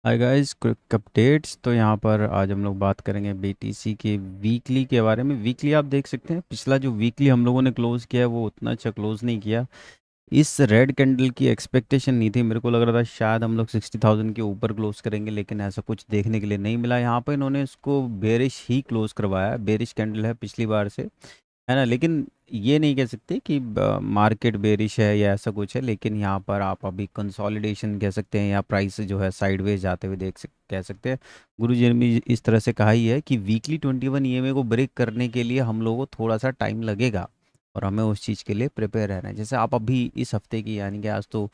Hi guys, quick updates. तो यहाँ पर आज हम लोग बात करेंगे बीटीसी के वीकली के बारे में। वीकली आप देख सकते हैं, पिछला जो वीकली हम लोगों ने क्लोज किया है वो उतना अच्छा क्लोज नहीं किया। इस रेड कैंडल की एक्सपेक्टेशन नहीं थी, मेरे को लग रहा था शायद हम लोग 60,000 के ऊपर क्लोज करेंगे, लेकिन ऐसा कुछ देखने के लिए नहीं मिला। यहाँ पर इन्होंने इसको बेरिश ही क्लोज करवाया, बेरिश कैंडल है पिछली बार से, है ना। लेकिन ये नहीं कह सकते कि मार्केट बेरिश है या ऐसा कुछ है, लेकिन यहाँ पर आप अभी कंसोलिडेशन कह सकते हैं या प्राइस जो है साइडवेज जाते हुए कह सकते हैं। गुरुजी ने भी इस तरह से कहा ही है कि वीकली 21 ईएमए को ब्रेक करने के लिए हम लोगों को थोड़ा सा टाइम लगेगा और हमें उस चीज़ के लिए प्रिपेयर रहना है। जैसे आप अभी इस हफ्ते की, यानी कि आज तो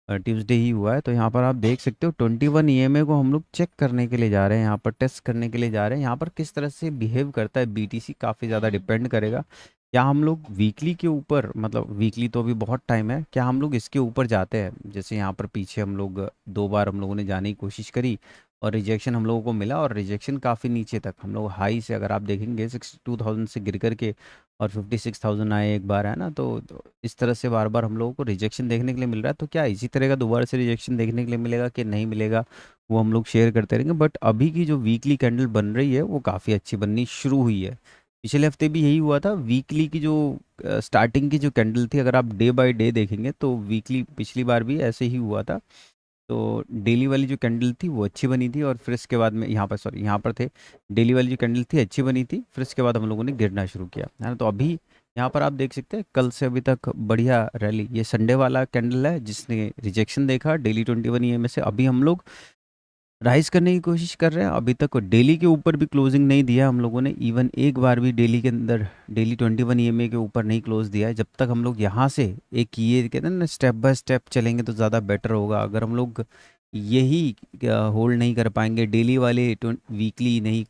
ट्यूसडे ही हुआ है, तो यहाँ पर आप देख सकते हो 21 ईएमए को हम लोग चेक करने के लिए जा रहे हैं, यहाँ पर टेस्ट करने के लिए जा रहे हैं। यहाँ पर किस तरह से बिहेव करता है बीटीसी काफ़ी ज़्यादा डिपेंड करेगा। क्या हम लोग वीकली के ऊपर, मतलब वीकली तो अभी बहुत टाइम है, क्या हम लोग इसके ऊपर जाते हैं। जैसे यहाँ पर पीछे हम लोग 2 बार हम लोगों ने जाने की कोशिश करी और रिजेक्शन हम लोगों को मिला, और रिजेक्शन काफ़ी नीचे तक हम लोग हाई से, अगर आप देखेंगे 62,000 से गिर करके और 56,000 आए एक बार, है ना। तो इस तरह से बार बार हम लोगों को रिजेक्शन देखने के लिए मिल रहा है। तो क्या इसी तरह का दोबारा से रिजेक्शन देखने के लिए मिलेगा कि नहीं मिलेगा, वो हम लोग शेयर करते रहेंगे। बट अभी की जो वीकली कैंडल बन रही है वो काफ़ी अच्छी बननी शुरू हुई है। पिछले हफ्ते भी यही हुआ था। वीकली की जो स्टार्टिंग की जो कैंडल थी, अगर आप डे बाय डे देखेंगे तो वीकली पिछली बार भी ऐसे ही हुआ था। तो डेली वाली जो कैंडल थी वो अच्छी बनी थी, और फिर इसके बाद में यहाँ पर, सॉरी, यहाँ पर थे, डेली वाली जो कैंडल थी अच्छी बनी थी, फिर इसके बाद हम लोगों ने गिरना शुरू किया, है ना। तो अभी यहाँ पर आप देख सकते हैं कल से अभी तक बढ़िया रैली। ये संडे वाला कैंडल है जिसने रिजेक्शन देखा डेली 21 ईएमए से। अभी हम लोग राइज करने की कोशिश कर रहे हैं। अभी तक डेली के ऊपर भी क्लोजिंग नहीं दिया हम लोगों ने, इवन एक बार भी डेली के अंदर डेली 21 ईएमए के ऊपर नहीं क्लोज दिया है। जब तक हम लोग यहाँ से एक, ये कहते हैं ना, स्टेप बाय स्टेप चलेंगे तो ज़्यादा बेटर होगा। अगर हम लोग यही होल्ड नहीं कर पाएंगे डेली वाले, वीकली नहीं,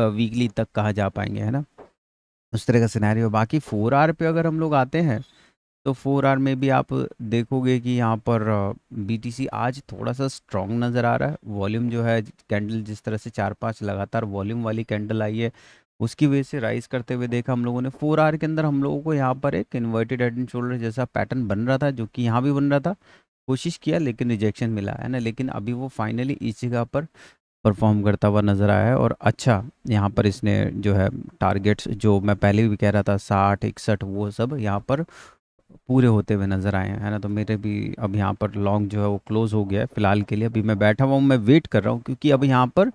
वीकली तक कहाँ जा पाएंगे, है ना। उस तरह का सिनेरियो। बाकी 4 आवर पे अगर हम लोग आते हैं तो 4 आवर में भी आप देखोगे कि यहाँ पर बीटीसी आज थोड़ा सा स्ट्रांग नज़र आ रहा है। वॉल्यूम जो है, कैंडल जिस तरह से 4-5 लगातार वॉल्यूम वाली कैंडल आई है, उसकी वजह से राइज करते हुए देखा हम लोगों ने। 4 आवर के अंदर हम लोगों को यहाँ पर एक इन्वर्टेड हेड एंड शोल्डर जैसा पैटर्न बन रहा था, जो कि यहाँ भी बन रहा था। कोशिश किया लेकिन रिजेक्शन मिला, है ना। लेकिन अभी वो फाइनली इस जगह पर परफॉर्म करता हुआ नज़र आया है, और अच्छा यहाँ पर इसने जो है टारगेट्स, जो मैं पहले भी कह रहा था 60-61, वो सब यहाँ पर पूरे होते हुए नज़र आए हैं, है ना। तो मेरे भी अब यहाँ पर लॉन्ग जो है वो क्लोज हो गया है फिलहाल के लिए। अभी मैं बैठा हुआ हूँ, मैं वेट कर रहा हूँ, क्योंकि अब यहाँ पर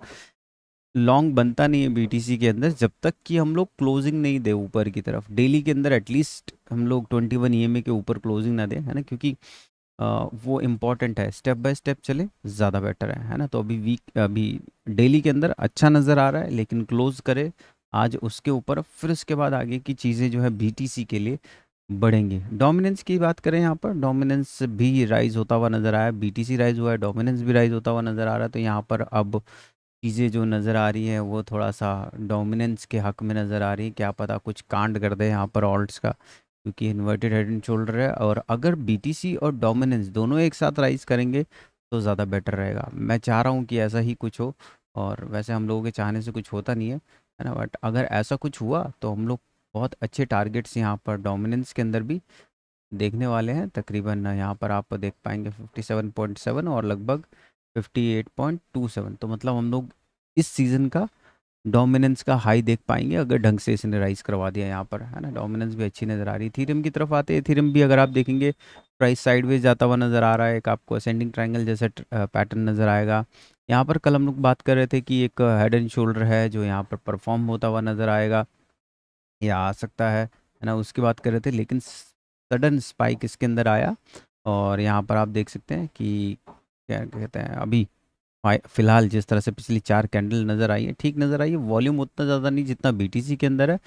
लॉन्ग बनता नहीं है बीटीसी के अंदर जब तक कि हम लोग क्लोजिंग नहीं दे ऊपर की तरफ। डेली के अंदर एटलीस्ट हम लोग 21 ईएमए के ऊपर क्लोजिंग ना दें, है ना, क्योंकि वो इम्पॉर्टेंट है। स्टेप बाय स्टेप चले, ज़्यादा बेटर है ना। तो अभी डेली के अंदर अच्छा नज़र आ रहा है, लेकिन क्लोज करे आज उसके ऊपर, फिर उसके बाद आगे की चीज़ें जो है बीटीसी के लिए बढ़ेंगी। डोमिनेंस की बात करें, यहाँ पर डोमिनेंस भी राइज होता हुआ नज़र आया, बीटीसी राइज हुआ है, डोमिनेंस भी राइज होता हुआ नज़र आ रहा है। तो यहाँ पर अब चीज़ें जो नज़र आ रही हैं वो थोड़ा सा डोमिनेंस के हक में नज़र आ रही है। क्या पता कुछ कांड कर दे यहाँ पर ऑल्ट्स का, क्योंकि इन्वर्टेड हेड एंड शोल्डर है, और अगर बीटीसी और डोमिनेंस दोनों एक साथ राइज करेंगे तो ज़्यादा बेटर रहेगा। मैं चाह रहा हूँ कि ऐसा ही कुछ हो, और वैसे हम लोगों के चाहने से कुछ होता नहीं है ना। बट अगर ऐसा कुछ हुआ तो हम लोग बहुत अच्छे टारगेट्स यहाँ पर डोमिनेंस के अंदर भी देखने वाले हैं। तकरीबन यहाँ पर आप देख पाएंगे 57.7 और लगभग 58.27। तो मतलब हम लोग इस सीज़न का डोमिनेंस का हाई देख पाएंगे अगर ढंग से इसने राइज करवा दिया यहाँ पर, है ना। डोमिनेंस भी अच्छी नज़र आ रही है। इथेरियम की तरफ आते हैं, इथेरियम भी अगर आप देखेंगे प्राइस साइडवेज जाता हुआ नज़र आ रहा है। एक आपको असेंडिंग ट्रायंगल जैसा पैटर्न नज़र आएगा। यहाँ पर कल हम लोग बात कर रहे थे कि एक हेड एंड शोल्डर है जो यहाँ पर परफॉर्म होता हुआ नज़र आएगा या आ सकता है ना, उसकी बात कर रहे थे। लेकिन सडन स्पाइक इसके अंदर आया, और यहाँ पर आप देख सकते हैं कि क्या कहते हैं, अभी फिलहाल जिस तरह से पिछली 4 कैंडल नज़र आई है, ठीक नज़र आई है। वॉल्यूम उतना ज़्यादा नहीं जितना बीटीसी के अंदर है,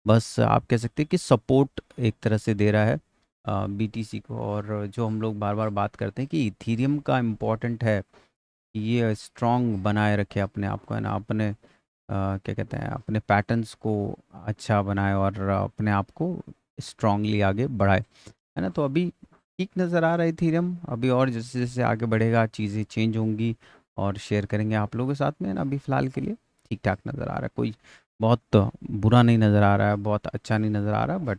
बस आप कह सकते हैं कि सपोर्ट एक तरह से दे रहा है बीटीसी को। और जो हम लोग बार बार बात करते हैं कि इथीरियम का इम्पोर्टेंट है कि ये स्ट्रॉन्ग बनाए रखे अपने आप को, है ना, अपने क्या कहते हैं, अपने पैटर्न्स को अच्छा बनाए और अपने आप को स्ट्रांगली आगे बढ़ाए, है ना। तो अभी ठीक नज़र आ रहा है इथेरियम। अभी और जैसे जैसे आगे बढ़ेगा चीज़ें चेंज होंगी और शेयर करेंगे आप लोगों के साथ में, है ना। अभी फ़िलहाल के लिए ठीक ठाक नज़र आ रहा है, कोई बहुत बुरा नहीं नज़र आ रहा है, बहुत अच्छा नहीं नज़र आ रहा, बट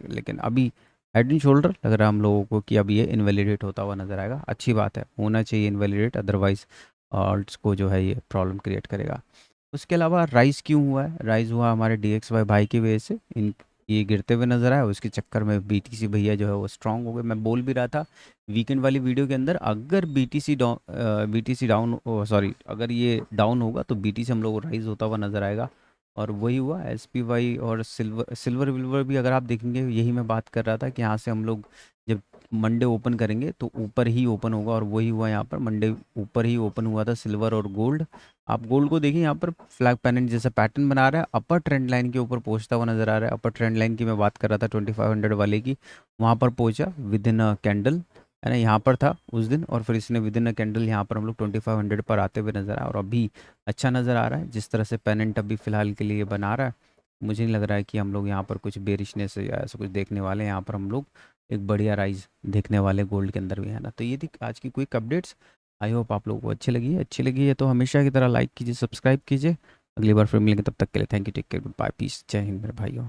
लेकिन अभी हेड एंड शोल्डर लग रहा है हम लोगों को कि अब ये इनवैलिडेट होता हुआ नज़र आएगा। अच्छी बात है, होना चाहिए इनवैलिडेट, अदरवाइज ऑल्ट्स को जो है ये प्रॉब्लम क्रिएट करेगा। उसके अलावा राइज़ क्यों हुआ है? राइज़ हुआ हमारे DXY भाई की वजह से। इन ये गिरते हुए नज़र आया, उसके चक्कर में BTC भैया जो है वो स्ट्रांग हो गए। मैं बोल भी रहा था वीकेंड वाली वीडियो के अंदर, अगर BTC डाउन, सॉरी, अगर ये डाउन होगा तो BTC हम लोग को राइज़ होता हुआ नज़र आएगा। और वही हुआ। SPY और सिल्वर विल्वर भी अगर आप देखेंगे, यही मैं बात कर रहा था कि यहाँ से हम लोग जब मंडे ओपन करेंगे तो ऊपर ही ओपन होगा, और वही हुआ यहाँ पर। मंडे ऊपर ही ओपन हुआ था सिल्वर और गोल्ड। आप गोल्ड को देखिए, यहाँ पर फ्लैग पेनेंट जैसा पैटर्न बना रहा है, अपर ट्रेंड लाइन के ऊपर पहुंचता हुआ नजर आ रहा है। अपर ट्रेंड लाइन की मैं बात कर रहा था 2500 वाले की, वहाँ पर पहुंचा विद इन अ कैंडल, है ना, यहाँ पर था उस दिन, और फिर इसने विद इन अ कैंडल यहाँ पर हम लोग 2500 पर आते हुए नजर आया, और अभी अच्छा नज़र आ रहा है जिस तरह से पेनेंट अभी फ़िलहाल के लिए बना रहा है। मुझे नहीं लग रहा है कि हम लोग यहाँ पर कुछ बेरिशनेस या ऐसा कुछ देखने वाले हैं। यहाँ पर हम लोग एक बढ़िया राइज देखने वाले गोल्ड के अंदर भी, है ना। तो ये थी आज की क्विक अपडेट्स। आई होप आप लोगों को अच्छी लगी है तो हमेशा की तरह लाइक कीजिए, सब्सक्राइब कीजिए। अगली बार फिर मिलेंगे, तब तक के लिए thank you, take care, goodbye, peace, जय हिंद मेरे भाइयों।